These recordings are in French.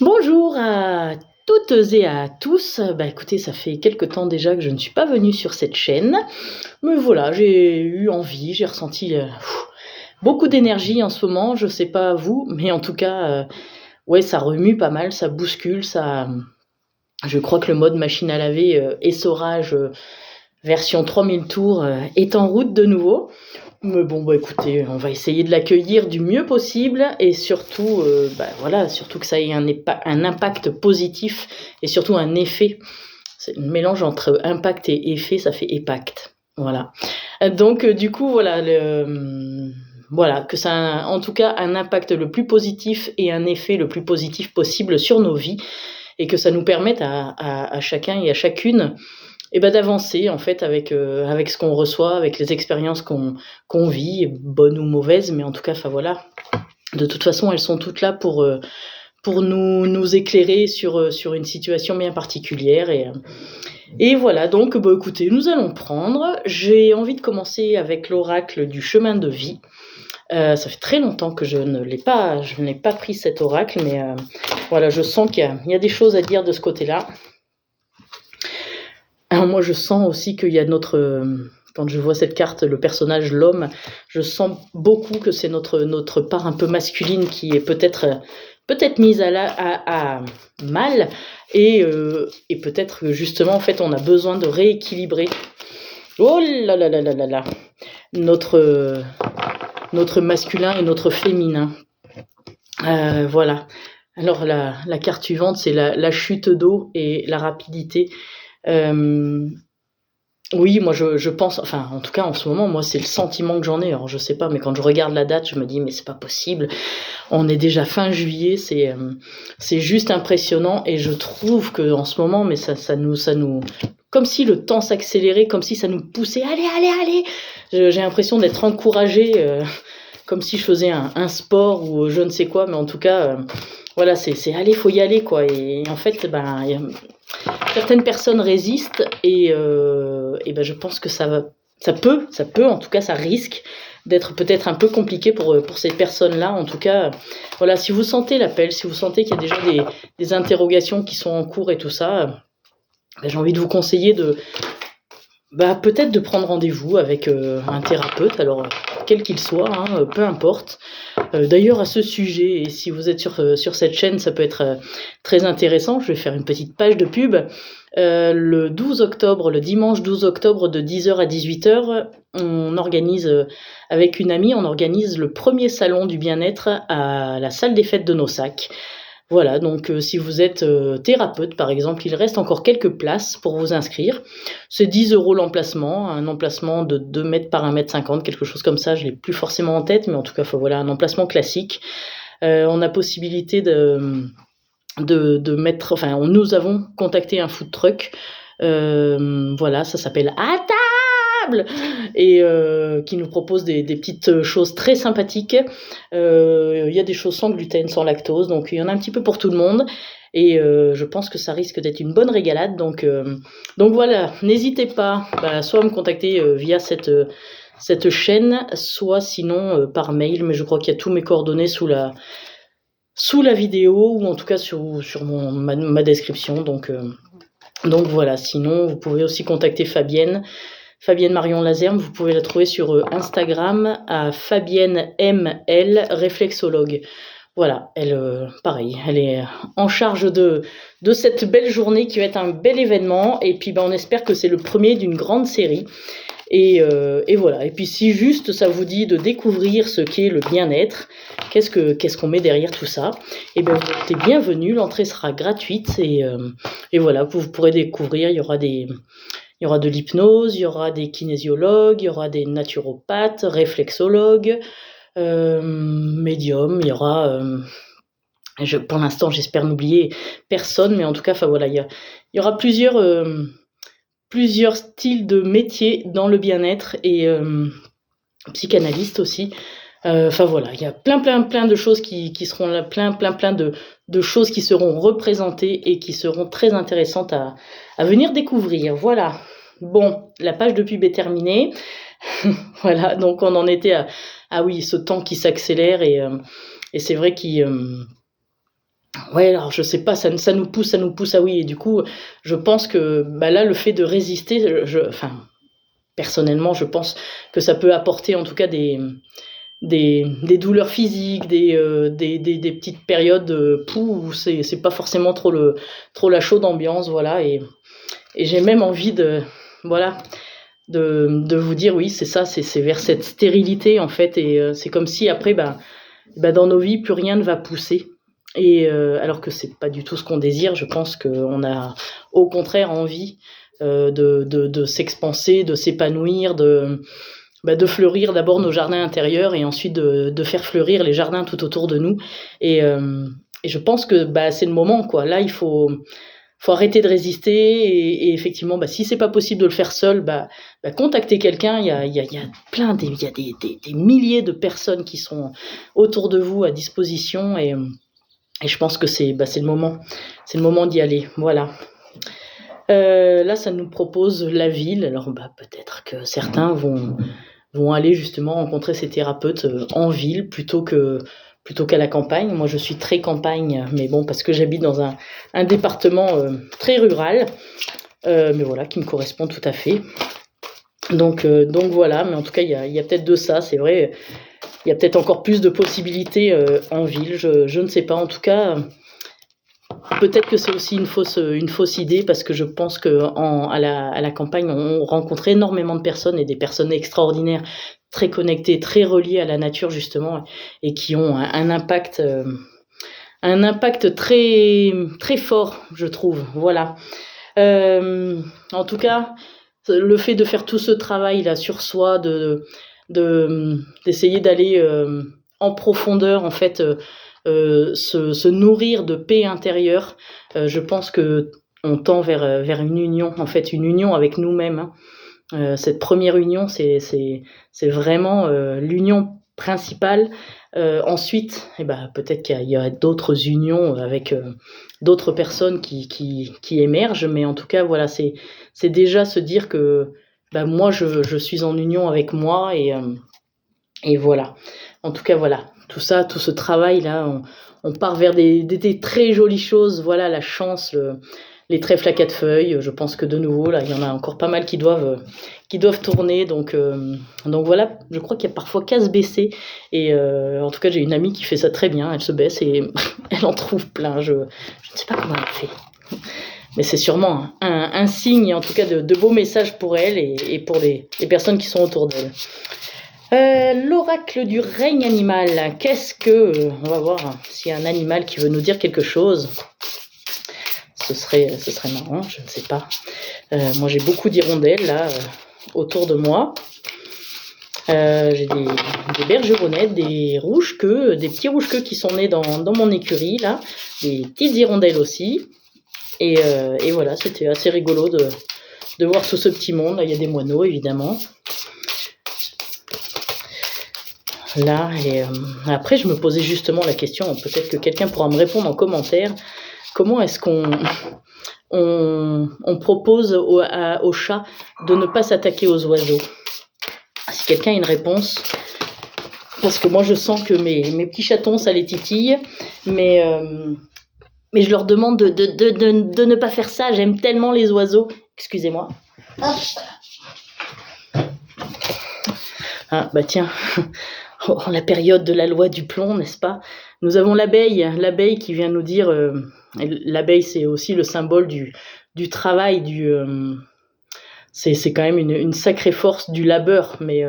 Bonjour à toutes et à tous. Écoutez, ça fait quelque temps déjà que je ne suis pas venue sur cette chaîne. Mais voilà, j'ai eu envie, j'ai ressenti beaucoup d'énergie en ce moment. Je sais pas vous, mais en tout cas, ouais, ça remue pas mal, ça bouscule, ça. Je crois que le mode machine à laver essorage version 3000 tours est en route de nouveau. Mais bon, écoutez, on va essayer de l'accueillir du mieux possible et surtout, surtout que ça ait un impact positif et surtout un effet. C'est le mélange entre impact et effet, ça fait EPACT. Voilà. Donc, du coup, voilà, que ça a en tout cas un impact le plus positif et un effet le plus positif possible sur nos vies et que ça nous permette à chacun et à chacune d'avancer en fait avec ce qu'on reçoit, avec les expériences qu'on vit, bonnes ou mauvaises, mais en tout cas, voilà. De toute façon, elles sont toutes là pour nous éclairer sur une situation bien particulière et voilà. Donc, écoutez, nous allons prendre. J'ai envie de commencer avec l'oracle du chemin de vie. Ça fait très longtemps que je n'ai pas pris cet oracle, mais voilà, je sens qu'il y a des choses à dire de ce côté-là. Alors moi, je sens aussi qu'il y a quand je vois cette carte, le personnage, l'homme, je sens beaucoup que c'est notre part un peu masculine qui est peut-être mise à mal et peut-être que justement, en fait, on a besoin de rééquilibrer. Oh là là là là là là, notre masculin et notre féminin. Voilà. Alors la carte suivante, c'est la chute d'eau et la rapidité. Oui, moi je pense, enfin en tout cas en ce moment, moi c'est le sentiment que j'en ai. Alors je sais pas, mais quand je regarde la date, je me dis mais c'est pas possible. On est déjà fin juillet, c'est juste impressionnant et je trouve que en ce moment, mais ça nous, comme si le temps s'accélérait, comme si ça nous poussait, allez. J'ai l'impression d'être encouragée, comme si je faisais un sport ou je ne sais quoi, mais en tout cas, voilà, c'est allez, faut y aller quoi. Et en fait, certaines personnes résistent et je pense que ça peut, en tout cas, ça risque d'être peut-être un peu compliqué pour ces personnes-là. En tout cas, voilà, si vous sentez l'appel, si vous sentez qu'il y a déjà des interrogations qui sont en cours et tout ça, j'ai envie de vous conseiller peut-être de prendre rendez-vous avec un thérapeute, alors quel qu'il soit, peu importe. D'ailleurs, à ce sujet, et si vous êtes sur cette chaîne, ça peut être très intéressant, je vais faire une petite page de pub. Le 12 octobre, le dimanche 12 octobre de 10h à 18h, on organise, avec une amie, on organise le premier salon du bien-être à la salle des fêtes de Nossac. Voilà, donc si vous êtes thérapeute, par exemple, il reste encore quelques places pour vous inscrire. C'est 10 € l'emplacement, un emplacement de 2 mètres par 1 mètre 50, quelque chose comme ça, je ne l'ai plus forcément en tête, mais en tout cas, voilà, un emplacement classique. On a possibilité de mettre, enfin, nous avons contacté un food truck, voilà, ça s'appelle À table et qui nous propose des petites choses très sympathiques. Il y a des choses sans gluten, sans lactose, donc il y en a un petit peu pour tout le monde et je pense que ça risque d'être une bonne régalade, donc voilà, n'hésitez pas soit à me contacter via cette chaîne, soit sinon par mail, mais je crois qu'il y a tous mes coordonnées sous la vidéo ou en tout cas sur ma description, donc voilà. Sinon vous pouvez aussi contacter Fabienne Marion Lazerme, vous pouvez la trouver sur Instagram à Fabienne ML réflexologue. Voilà, elle pareil, elle est en charge de cette belle journée qui va être un bel événement et puis on espère que c'est le premier d'une grande série. Et voilà. Et puis si juste ça vous dit de découvrir ce qu'est le bien-être, qu'est-ce qu'on met derrière tout ça, et vous êtes bienvenus, l'entrée sera gratuite et voilà, vous pourrez découvrir, il y aura de l'hypnose, il y aura des kinésiologues, il y aura des naturopathes, réflexologues, médiums, il y aura pour l'instant j'espère n'oublier personne, mais en tout cas voilà, il y aura plusieurs styles de métiers dans le bien-être et psychanalyste aussi. Voilà, il y a plein de choses qui seront là, plein de choses qui seront représentées et qui seront très intéressantes à venir découvrir. Voilà. Bon, la page de pub est terminée. Voilà, donc on en était à oui, ce temps qui s'accélère et c'est vrai qu'il Ouais, alors je sais pas, ça nous pousse à oui et du coup, je pense que, bah, là, le fait de résister, enfin, personnellement, je pense que ça peut apporter en tout cas des douleurs physiques, des petites périodes, où c'est pas forcément trop la chaude ambiance, voilà et j'ai même envie de voilà, de vous dire oui, c'est ça, c'est vers cette stérilité en fait et c'est comme si après, dans nos vies, plus rien ne va pousser et alors que c'est pas du tout ce qu'on désire. Je pense qu'on a au contraire envie, de s'expanser, de s'épanouir, de fleurir d'abord nos jardins intérieurs et ensuite de faire fleurir les jardins tout autour de nous et je pense que, c'est le moment, quoi. Là, il faut arrêter de résister et effectivement, si c'est pas possible de le faire seul, contacter quelqu'un. Il y a il y a des milliers de personnes qui sont autour de vous à disposition et je pense que c'est le moment d'y aller. Voilà. Là, ça nous propose la ville. Alors, peut-être que certains vont aller justement rencontrer ces thérapeutes en ville plutôt qu'à la campagne. Moi, je suis très campagne, mais bon, parce que j'habite dans un département très rural, mais voilà, qui me correspond tout à fait. Donc voilà, mais en tout cas, il y a peut-être de ça, c'est vrai. Il y a peut-être encore plus de possibilités en ville, je ne sais pas. En tout cas, peut-être que c'est aussi une fausse idée parce que je pense qu'à la campagne, on rencontre énormément de personnes et des personnes extraordinaires, très connectées, très reliées à la nature justement et qui ont un impact très, très fort, je trouve. Voilà. En tout cas, le fait de faire tout ce travail là sur soi, d'essayer d'aller en profondeur en fait. Se nourrir de paix intérieure, je pense que on tend vers une union, en fait, une union avec nous-mêmes. Cette première union, c'est vraiment l'union principale. Ensuite, peut-être qu'il y a d'autres unions avec d'autres personnes qui émergent, mais en tout cas, voilà, c'est déjà se dire que moi, je suis en union avec moi et voilà. En tout cas, voilà, tout ce travail-là, on part vers des très jolies choses. Voilà, la chance, les trèfles à quatre feuilles. Je pense que de nouveau, là, il y en a encore pas mal qui doivent tourner. Donc voilà, je crois qu'il y a parfois qu'à se baisser. Et en tout cas, j'ai une amie qui fait ça très bien. Elle se baisse et elle en trouve plein. Je ne sais pas comment elle fait. Mais c'est sûrement un signe, en tout cas, de beaux messages pour elle et pour les personnes qui sont autour d'elle. L'oracle du règne animal. On va voir s'il y a un animal qui veut nous dire quelque chose. Ce serait marrant, je ne sais pas. Moi, j'ai beaucoup d'hirondelles là autour de moi. J'ai des bergeronnettes, des rouges-queues, des petits rouges-queues qui sont nés dans mon écurie là, des petites hirondelles aussi. Et voilà, c'était assez rigolo de voir tout ce petit monde. Là, il y a des moineaux évidemment. Là, et après, je me posais justement la question, peut-être que quelqu'un pourra me répondre en commentaire, comment est-ce qu'on propose aux chats de ne pas s'attaquer aux oiseaux? Si quelqu'un a une réponse, parce que moi je sens que mes petits chatons, ça les titille, mais je leur demande de ne pas faire ça, j'aime tellement les oiseaux. Excusez-moi. Ah, tiens... la période de la loi du plomb, n'est-ce pas? Nous avons l'abeille qui vient nous dire, l'abeille c'est aussi le symbole du travail, c'est quand même une sacrée force du labeur, mais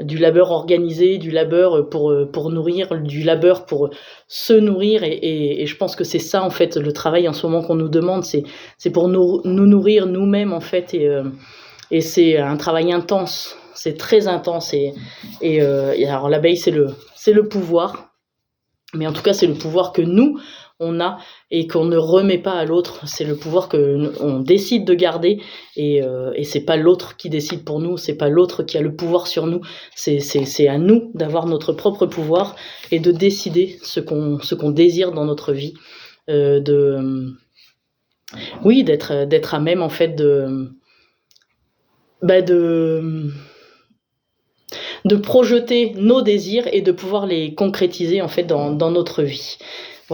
du labeur organisé, du labeur pour nourrir, du labeur pour se nourrir et je pense que c'est ça en fait le travail en ce moment qu'on nous demande, c'est pour nous nourrir nous-mêmes en fait et c'est un travail intense. C'est très intense et alors l'abeille c'est le pouvoir, mais en tout cas c'est le pouvoir que nous on a et qu'on ne remet pas à l'autre. C'est le pouvoir que on décide de garder et c'est pas l'autre qui décide pour nous, c'est pas l'autre qui a le pouvoir sur nous. C'est à nous d'avoir notre propre pouvoir et de décider ce qu'on désire dans notre vie, d'être à même en fait de projeter nos désirs et de pouvoir les concrétiser en fait dans notre vie.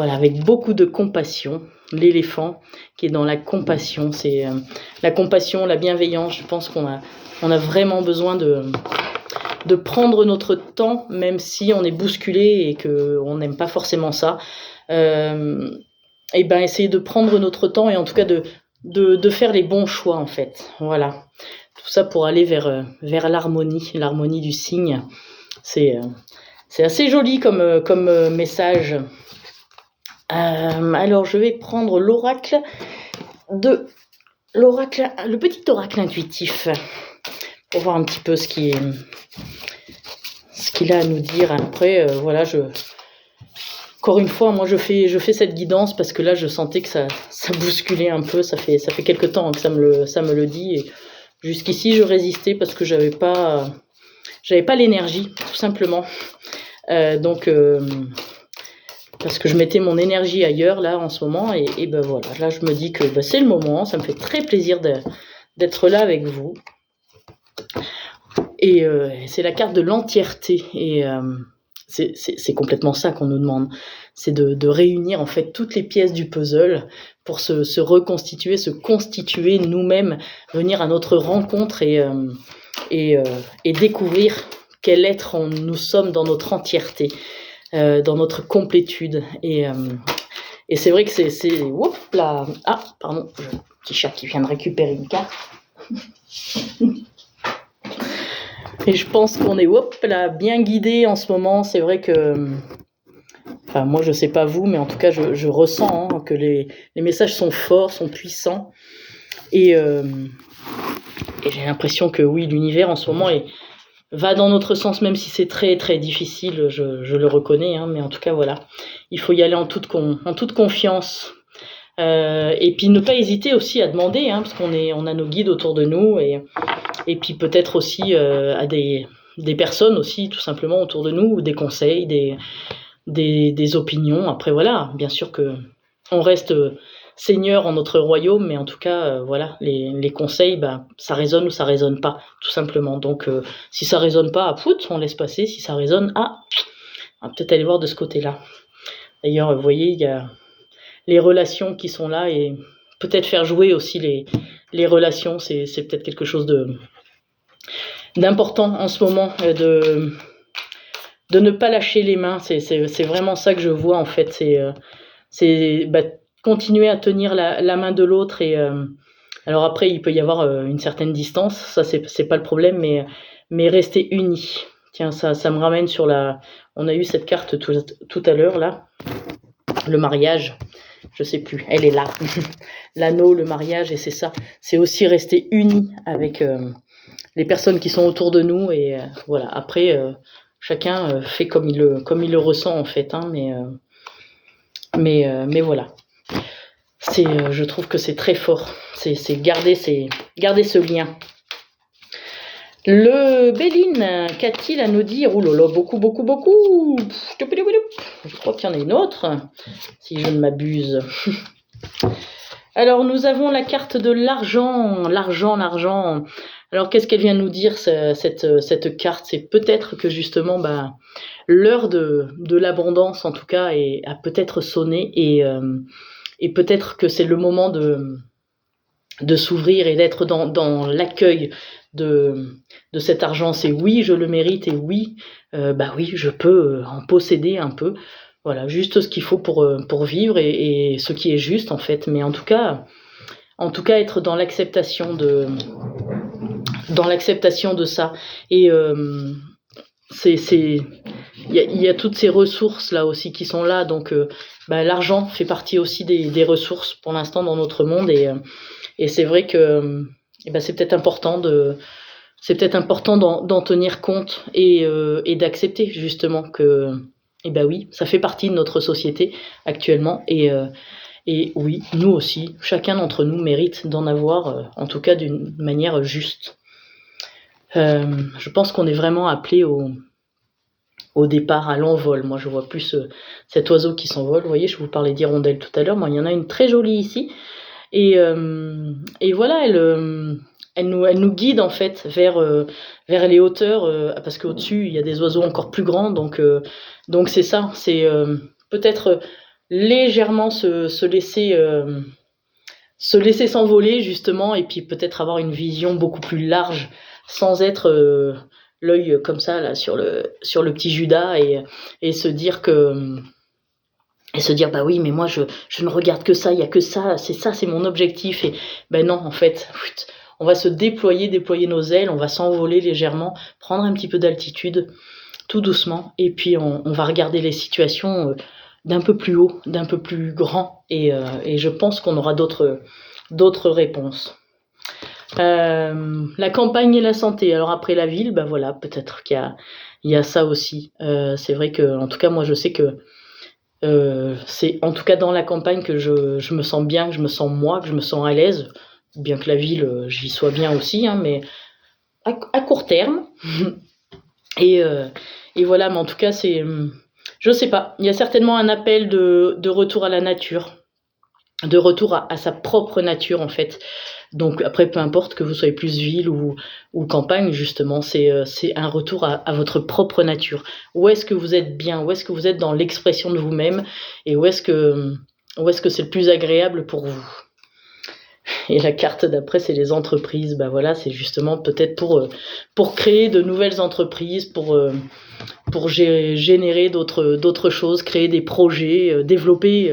voilà, avec beaucoup de compassion. L'éléphant qui est dans la compassion, c'est la compassion, la bienveillance. Je pense qu'on a vraiment besoin de prendre notre temps, même si on est bousculé et qu'on n'aime pas forcément ça. Et ben essayer de prendre notre temps et en tout cas de faire les bons choix en fait. Voilà. Tout ça pour aller vers l'harmonie du signe. C'est assez joli comme message. Alors je vais prendre l'oracle, le petit oracle intuitif, pour voir un petit peu ce qu'il a à nous dire. Après, voilà, encore une fois, moi je fais cette guidance parce que là je sentais que ça bousculait un peu. Ça fait quelque temps que ça me le dit. Et jusqu'ici je résistais parce que j'avais pas l'énergie, tout simplement. Donc parce que je mettais mon énergie ailleurs là en ce moment et ben voilà, là je me dis que ben, c'est le moment, ça me fait très plaisir d'être là avec vous. Et c'est la carte de l'entièreté et c'est complètement ça qu'on nous demande, c'est de réunir en fait toutes les pièces du puzzle pour se reconstituer, se constituer nous-mêmes, venir à notre rencontre et découvrir quel être nous sommes dans notre entièreté. Dans notre complétude et c'est vrai que c'est oups là, ah pardon, petit chat qui vient de récupérer une carte et je pense qu'on est là bien guidé en ce moment. C'est vrai que enfin moi je sais pas vous, mais en tout cas je ressens que les messages sont forts, sont puissants et j'ai l'impression que oui, l'univers en ce moment va dans notre sens, même si c'est très très difficile, je le reconnais, mais en tout cas voilà, il faut y aller en toute confiance, et puis ne pas hésiter aussi à demander, parce on a nos guides autour de nous et puis peut-être aussi à des personnes aussi tout simplement autour de nous, des conseils, des opinions. Après voilà, bien sûr que on reste seigneur en notre royaume, mais en tout cas voilà, les conseils, ça résonne ou ça résonne pas, tout simplement. Donc si ça résonne pas, on laisse passer. Si ça résonne, on va peut-être aller voir de ce côté-là. D'ailleurs, vous voyez, il y a les relations qui sont là et peut-être faire jouer aussi les relations, c'est peut-être quelque chose d'important en ce moment, de ne pas lâcher les mains. C'est vraiment ça que je vois en fait. C'est continuer à tenir la main de l'autre et alors après il peut y avoir une certaine distance, ça c'est pas le problème, mais rester unis. Tiens, ça me ramène sur on a eu cette carte tout à l'heure là, le mariage, je sais plus, elle est là. L'anneau, le mariage, et c'est ça, c'est aussi rester unis avec les personnes qui sont autour de nous et voilà, après chacun fait comme il le ressent en fait, mais voilà. Je trouve que c'est très fort. C'est garder ce lien. Le Béline, qu'a-t-il à nous dire? Ouh là là, beaucoup. Je crois qu'il y en a une autre, si je ne m'abuse. Alors, nous avons la carte de l'argent. L'argent. Alors, qu'est-ce qu'elle vient nous dire, cette carte? C'est peut-être que justement, l'heure de l'abondance, en tout cas, a peut-être sonné et peut-être que c'est le moment de s'ouvrir et d'être dans l'accueil de cet argent. C'est oui, je le mérite et oui, oui, je peux en posséder un peu. Voilà, juste ce qu'il faut pour vivre et ce qui est juste en fait. Mais en tout cas être dans l'acceptation de ça. Et il y a toutes ces ressources là aussi qui sont là, donc l'argent fait partie aussi des ressources pour l'instant dans notre monde et c'est vrai que c'est peut-être important d'en tenir compte et d'accepter justement que oui, ça fait partie de notre société actuellement et oui, nous aussi, chacun d'entre nous mérite d'en avoir, en tout cas d'une manière juste. Je pense qu'on est vraiment appelé au départ à l'envol. Moi je vois plus cet oiseau qui s'envole. Vous voyez, je vous parlais d'hirondelle tout à l'heure. Moi il y en a une très jolie ici et voilà, elle nous guide en fait vers les hauteurs, parce qu'au-dessus il y a des oiseaux encore plus grands, donc c'est ça, c'est peut-être légèrement se laisser s'envoler justement, et puis peut-être avoir une vision beaucoup plus large, sans être l'œil comme ça là sur le petit Judas, et se dire bah oui, mais moi je ne regarde que ça, il y a que ça, c'est mon objectif. Et ben non, en fait, on va se déployer nos ailes, on va s'envoler légèrement, prendre un petit peu d'altitude, tout doucement, et puis on va regarder les situations d'un peu plus haut, d'un peu plus grand, et je pense qu'on aura d'autres réponses. La campagne et la santé. Alors après la ville, ben voilà, peut-être qu'il y a ça aussi. C'est vrai que, en tout cas, moi je sais que c'est en tout cas dans la campagne que je me sens bien, que je me sens moi, que je me sens à l'aise, bien que la ville, j'y sois bien aussi, hein, mais à court terme. Et voilà, mais en tout cas, je sais pas, il y a certainement un appel de retour à la nature, de retour à sa propre nature en fait. Donc après, peu importe que vous soyez plus ville ou campagne, justement, c'est un retour à votre propre nature. Où est-ce que vous êtes bien? Où est-ce que vous êtes dans l'expression de vous-même? Et où est-ce que c'est le plus agréable pour vous? Et la carte d'après, c'est les entreprises. Bah voilà, c'est justement peut-être pour créer de nouvelles entreprises, pour générer d'autres choses, créer des projets, développer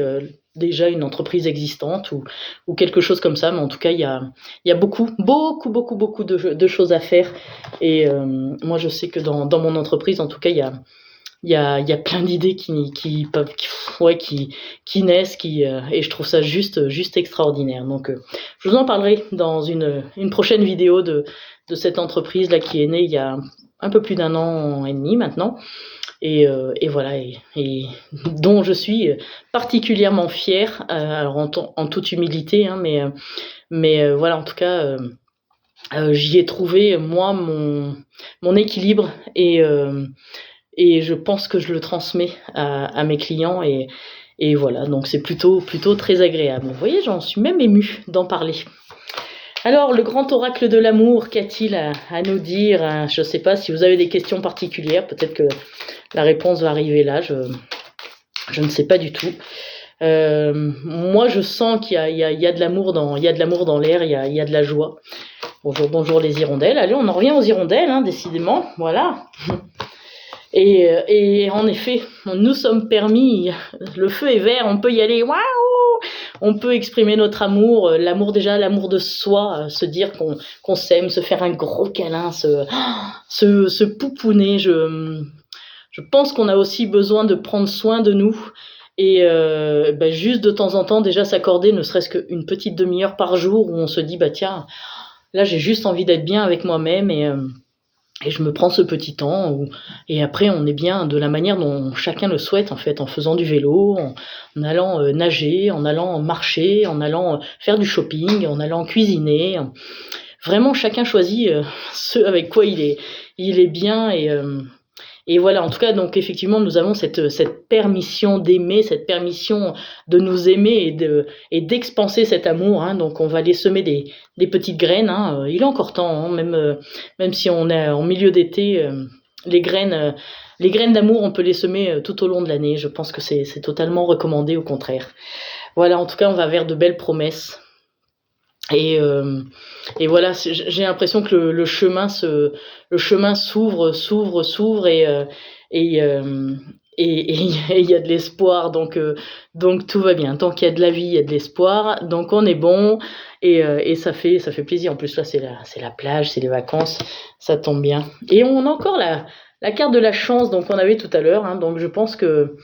déjà une entreprise existante ou quelque chose comme ça. Mais en tout cas, il y a beaucoup de choses à faire. Et moi, je sais que dans mon entreprise, en tout cas, il y a plein d'idées qui naissent, et je trouve ça juste extraordinaire. Donc, je vous en parlerai dans une prochaine vidéo de cette entreprise là qui est née il y a un peu plus d'1 an et demi maintenant, et voilà, et dont je suis particulièrement fière. Alors en toute humilité, hein, mais voilà, en tout cas, j'y ai trouvé moi mon équilibre, et je pense que je le transmets à mes clients, et voilà, donc c'est plutôt très agréable. Vous voyez, j'en suis même émue d'en parler. Alors, le grand oracle de l'amour, qu'a-t-il à nous dire? Je ne sais pas si vous avez des questions particulières, peut-être que la réponse va arriver là, je ne sais pas du tout. Moi, je sens qu'il y a de l'amour dans l'air, il y a de la joie. Bonjour les hirondelles. Allez, on en revient aux hirondelles, hein, décidément, voilà. Et en effet, nous sommes permis, le feu est vert, on peut y aller, waouh! On peut exprimer notre amour, l'amour de soi, se dire qu'on s'aime, se faire un gros câlin, se pouponner. Je pense qu'on a aussi besoin de prendre soin de nous, et juste de temps en temps déjà s'accorder ne serait-ce qu'une petite demi-heure par jour où on se dit bah tiens, là j'ai juste envie d'être bien avec moi-même, et je me prends ce petit temps et après on est bien de la manière dont chacun le souhaite en fait, en faisant du vélo, en allant nager, en allant marcher, en allant faire du shopping, en allant cuisiner. Vraiment chacun choisit ce avec quoi il est bien, et voilà, en tout cas, donc effectivement, nous avons cette permission d'aimer, cette permission de nous aimer et d'expanser cet amour, hein. Donc on va aller semer des petites graines, hein. Il est encore temps, hein, même si on est en milieu d'été, les graines d'amour, on peut les semer tout au long de l'année. Je pense que c'est totalement recommandé, au contraire. Voilà, en tout cas, on va vers de belles promesses. Et voilà, j'ai l'impression que le chemin s'ouvre, et il y a de l'espoir, donc tout va bien. Tant qu'il y a de la vie, il y a de l'espoir, donc on est bon, et ça fait plaisir. En plus là, c'est la plage, c'est les vacances, ça tombe bien. Et on a encore la carte de la chance, donc on avait tout à l'heure, hein. Donc je pense que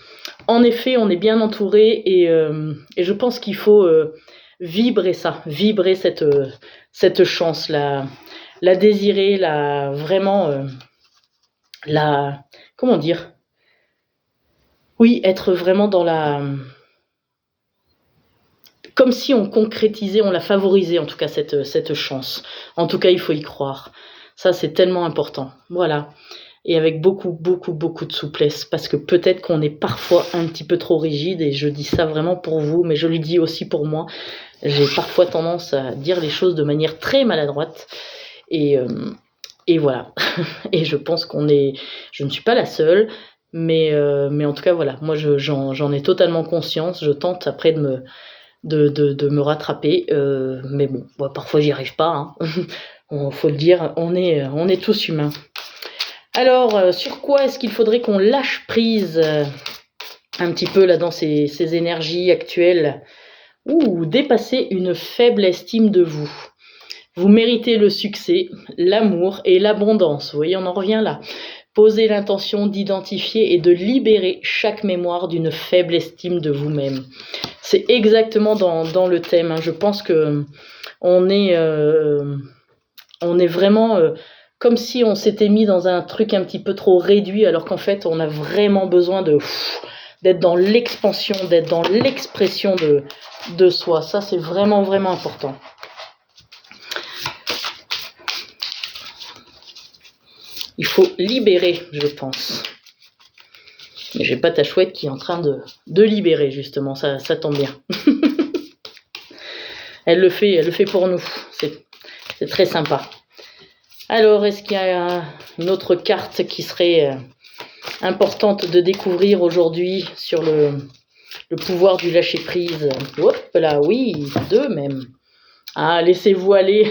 en effet, on est bien entouré, et je pense qu'il faut vibrer cette chance, la désirer, vraiment, comment dire, oui, être vraiment dans comme si on concrétisait, on la favorisait, en tout cas cette chance. En tout cas, il faut y croire. Ça, c'est tellement important. Voilà. Et avec beaucoup de souplesse, parce que peut-être qu'on est parfois un petit peu trop rigide, et je dis ça vraiment pour vous, mais je le dis aussi pour moi. J'ai parfois tendance à dire les choses de manière très maladroite, et voilà. Et je pense je ne suis pas la seule, Mais en tout cas, voilà, moi j'en ai totalement conscience. Je tente après de me rattraper, mais bon, parfois j'y arrive pas, hein. Faut le dire, on est tous humains. Alors, sur quoi est-ce qu'il faudrait qu'on lâche prise un petit peu là dans ces énergies actuelles, ou dépasser une faible estime de vous. Vous méritez le succès, l'amour et l'abondance. Vous voyez, on en revient là. Posez l'intention d'identifier et de libérer chaque mémoire d'une faible estime de vous-même. C'est exactement dans le thème, hein. Je pense que on est vraiment comme si on s'était mis dans un truc un petit peu trop réduit, alors qu'en fait, on a vraiment besoin d'être dans l'expansion, d'être dans l'expression de soi. Ça, c'est vraiment, vraiment important. Il faut libérer, je pense. Mais j'ai pas ta chouette qui est en train de libérer, justement. Ça tombe bien. Elle le fait pour nous. C'est très sympa. Alors, est-ce qu'il y a une autre carte qui serait importante de découvrir aujourd'hui sur le pouvoir du lâcher-prise? Hop là, oui, 2 même. Ah, laissez-vous aller.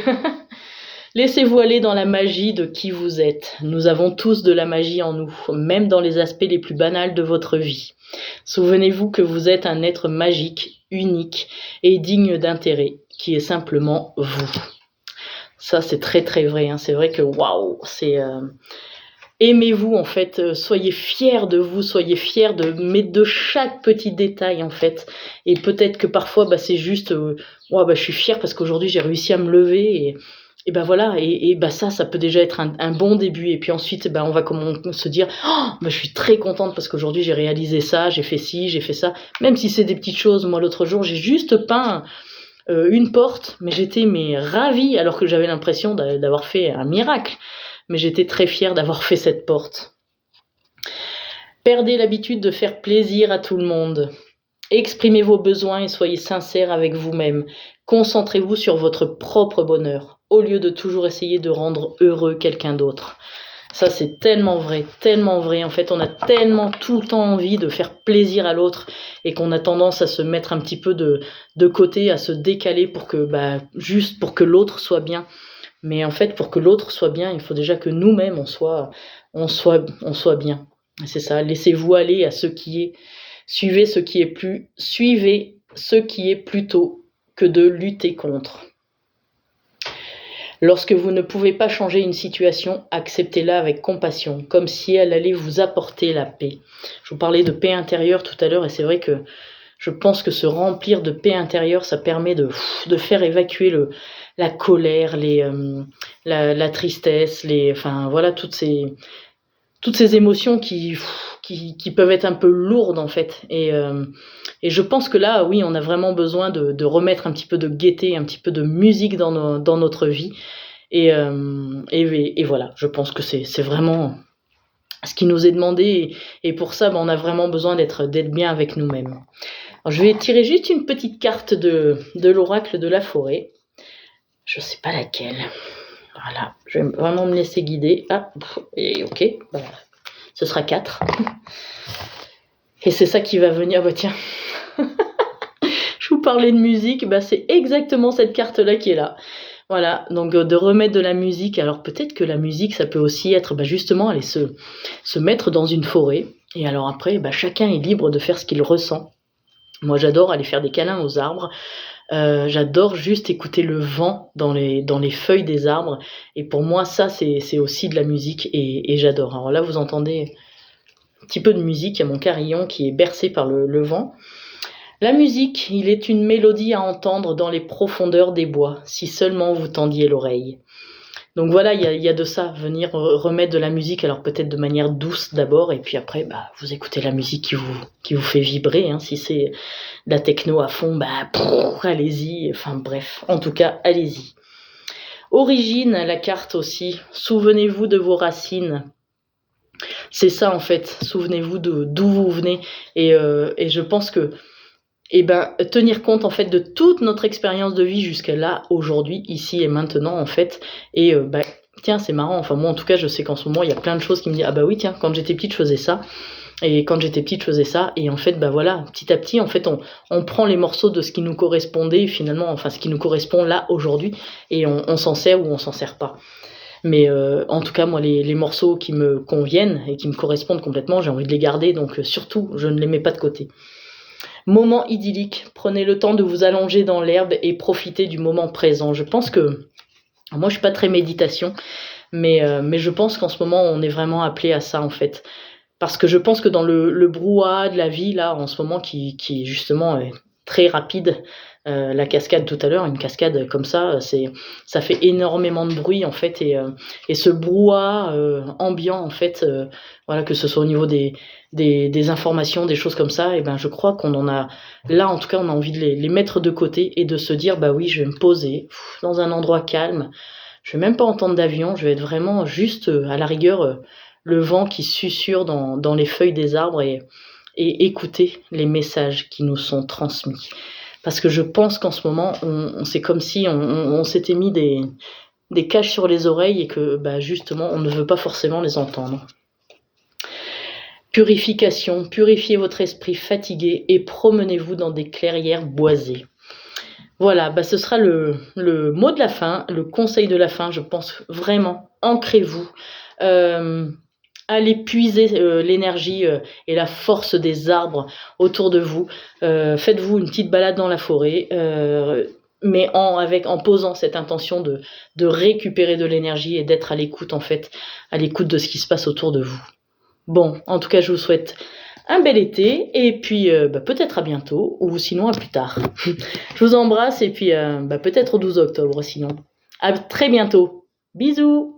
Laissez-vous aller dans la magie de qui vous êtes. Nous avons tous de la magie en nous, même dans les aspects les plus banals de votre vie. Souvenez-vous que vous êtes un être magique, unique et digne d'intérêt, qui est simplement vous. Ça, c'est très très vrai, hein. C'est vrai que waouh, c'est... Aimez-vous en fait, soyez fiers de vous, soyez fiers de chaque petit détail en fait. Et peut-être que parfois c'est juste, je suis fière parce qu'aujourd'hui j'ai réussi à me lever et voilà, et ça peut déjà être un bon début. Et puis ensuite, on va se dire, je suis très contente parce qu'aujourd'hui j'ai réalisé ça, j'ai fait ci, j'ai fait ça. Même si c'est des petites choses. Moi l'autre jour j'ai juste peint une porte, mais j'étais ravie alors que j'avais l'impression d'avoir fait un miracle. Mais j'étais très fière d'avoir fait cette porte. Perdez l'habitude de faire plaisir à tout le monde. Exprimez vos besoins et soyez sincères avec vous-même. Concentrez-vous sur votre propre bonheur, au lieu de toujours essayer de rendre heureux quelqu'un d'autre. Ça, c'est tellement vrai, tellement vrai. En fait, on a tellement tout le temps envie de faire plaisir à l'autre et qu'on a tendance à se mettre un petit peu de côté, à se décaler pour que, juste pour que l'autre soit bien. Mais en fait, pour que l'autre soit bien, il faut déjà que nous-mêmes, on soit bien. C'est ça, laissez-vous aller à ce qui est. Suivez ce qui est plutôt que de lutter contre. Lorsque vous ne pouvez pas changer une situation, acceptez-la avec compassion, comme si elle allait vous apporter la paix. Je vous parlais de paix intérieure tout à l'heure, et c'est vrai que je pense que se remplir de paix intérieure, ça permet de faire évacuer la colère, la tristesse, toutes ces émotions qui peuvent être un peu lourdes en fait. Et je pense que là, oui, on a vraiment besoin de remettre un petit peu de gaieté, un petit peu de musique dans notre vie. Et voilà, je pense que c'est vraiment ce qui nous est demandé. Et pour ça, on a vraiment besoin d'être bien avec nous-mêmes. Alors, je vais tirer juste une petite carte de l'oracle de la forêt. Je sais pas laquelle. Voilà, je vais vraiment me laisser guider. Ah, et ok, ce sera 4. Et c'est ça qui va venir. Tiens, je vous parlais de musique, c'est exactement cette carte-là qui est là. Voilà, donc de remettre de la musique. Alors peut-être que la musique, ça peut aussi être justement aller se mettre dans une forêt. Et alors après, chacun est libre de faire ce qu'il ressent. Moi, j'adore aller faire des câlins aux arbres. J'adore juste écouter le vent dans les feuilles des arbres. Et pour moi, ça, c'est aussi de la musique et j'adore. Alors là, vous entendez un petit peu de musique. Il y a mon carillon qui est bercé par le vent. La musique, il est une mélodie à entendre dans les profondeurs des bois, si seulement vous tendiez l'oreille. Donc voilà, il y a de ça, venir remettre de la musique, alors peut-être de manière douce d'abord, et puis après, vous écoutez la musique qui vous fait vibrer, hein. Si c'est de la techno à fond, allez-y, enfin bref, en tout cas, allez-y. Origine, la carte aussi, souvenez-vous de vos racines. C'est ça en fait, souvenez-vous d'où vous venez, et je pense que tenir compte en fait de toute notre expérience de vie jusqu'à là, aujourd'hui, ici et maintenant en fait, et tiens, c'est marrant, enfin moi en tout cas je sais qu'en ce moment il y a plein de choses qui me disent, oui tiens, quand j'étais petite je faisais ça, Et quand j'étais petite, je faisais ça. Et en fait, bah voilà, petit à petit, en fait, on prend les morceaux de ce qui nous correspondait finalement, enfin ce qui nous correspond là aujourd'hui, et on s'en sert ou on s'en sert pas. Mais en tout cas, moi, les morceaux qui me conviennent et qui me correspondent complètement, j'ai envie de les garder. Donc surtout, je ne les mets pas de côté. Moment idyllique. Prenez le temps de vous allonger dans l'herbe et profitez du moment présent. Je pense que moi, je suis pas très méditation, mais je pense qu'en ce moment, on est vraiment appelé à ça en fait. Parce que je pense que dans le brouhaha de la vie, là, en ce moment, qui justement est très rapide, la cascade tout à l'heure, une cascade comme ça, ça fait énormément de bruit, en fait, et ce brouhaha ambiant, en fait, voilà, que ce soit au niveau des informations, des choses comme ça, et ben, je crois qu'on en a, là, en tout cas, on a envie de les mettre de côté et de se dire, bah oui, je vais me poser dans un endroit calme, je vais même pas entendre d'avion, je vais être vraiment juste, à la rigueur, le vent qui susurre dans les feuilles des arbres et écouter les messages qui nous sont transmis. Parce que je pense qu'en ce moment, c'est comme si on s'était mis des caches sur les oreilles et que bah, justement, on ne veut pas forcément les entendre. Purification, purifiez votre esprit fatigué et promenez-vous dans des clairières boisées. Voilà, bah, ce sera le mot de la fin, le conseil de la fin, je pense vraiment, ancrez-vous. Allez puiser l'énergie et la force des arbres autour de vous. Faites-vous une petite balade dans la forêt, mais en posant cette intention de récupérer de l'énergie et d'être à l'écoute en fait, à l'écoute de ce qui se passe autour de vous. Bon, en tout cas, je vous souhaite un bel été et puis peut-être à bientôt ou sinon à plus tard. Je vous embrasse et puis peut-être au 12 octobre sinon. À très bientôt. Bisous.